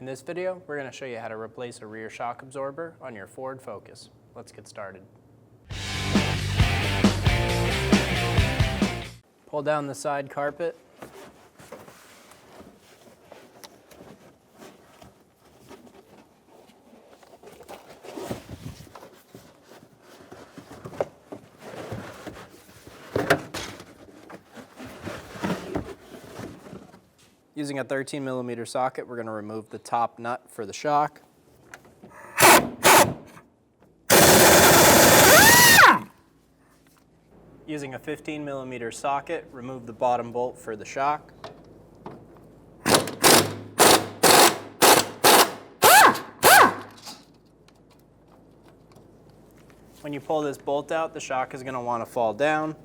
In this video, we're going to show you how to replace a rear shock absorber on your Ford Focus. Let's get started. Pull down the side carpet. Using a 13mm socket, we're going to remove the top nut for the shock. Using a 15mm socket, remove the bottom bolt for the shock. When you pull this bolt out, the shock is going to want to fall down.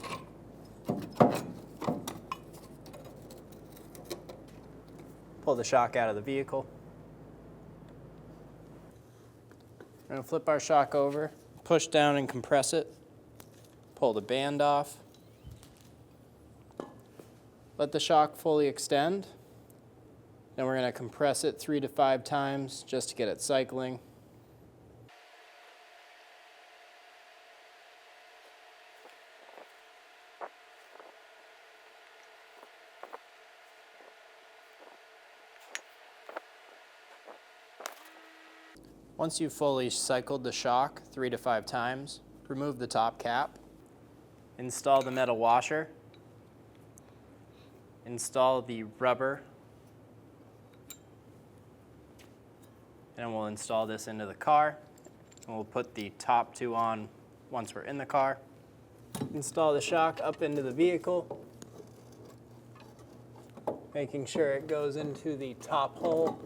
Pull the shock out of the vehicle. We're going to flip our shock over, push down and compress it. Pull the band off. Let the shock fully extend. Then we're going to compress it 3 to 5 times just to get it cycling. Once you've fully cycled the shock 3 to 5 times, remove the top cap. Install the metal washer. Install the rubber. And we'll install this into the car. And we'll put the top 2 on once we're in the car. Install the shock up into the vehicle, making sure it goes into the top hole.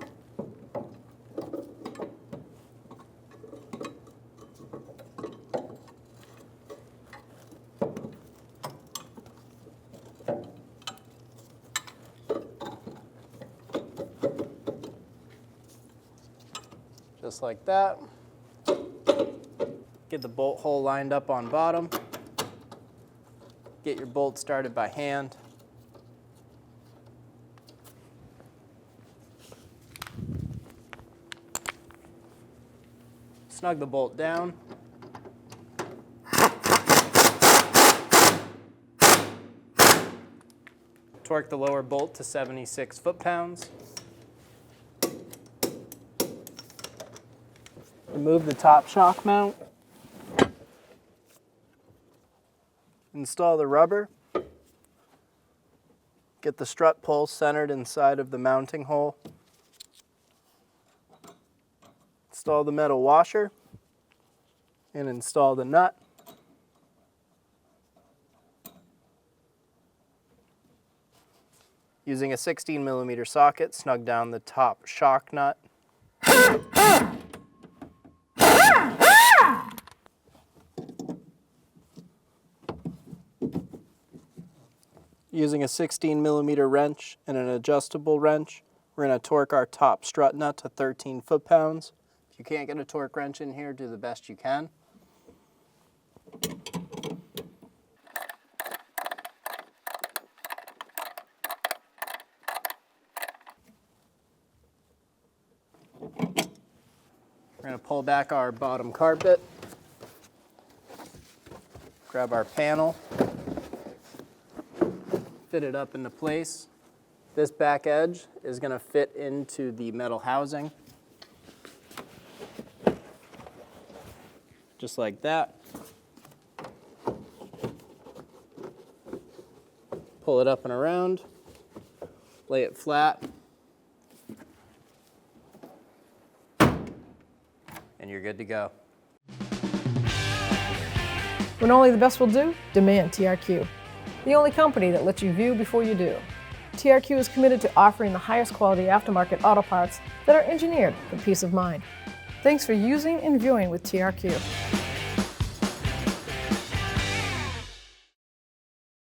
Just like that. Get the bolt hole lined up on bottom. Get your bolt started by hand. Snug the bolt down. Torque the lower bolt to 76 foot-pounds. Remove the top shock mount. Install the rubber. Get the strut pull centered inside of the mounting hole. Install the metal washer and install the nut. Using a 16mm socket, snug down the top shock nut. Using a 16mm wrench and an adjustable wrench, we're going to torque our top strut nut to 13 foot-pounds. If you can't get a torque wrench in here, do the best you can. We're going to pull back our bottom carpet, grab our panel, fit it up into place. This back edge is going to fit into the metal housing. Just like that. Pull it up and around, lay it flat, and you're good to go. When only the best will do, demand TRQ. The only company that lets you view before you do. TRQ is committed to offering the highest quality aftermarket auto parts that are engineered for peace of mind. Thanks for using and viewing with TRQ.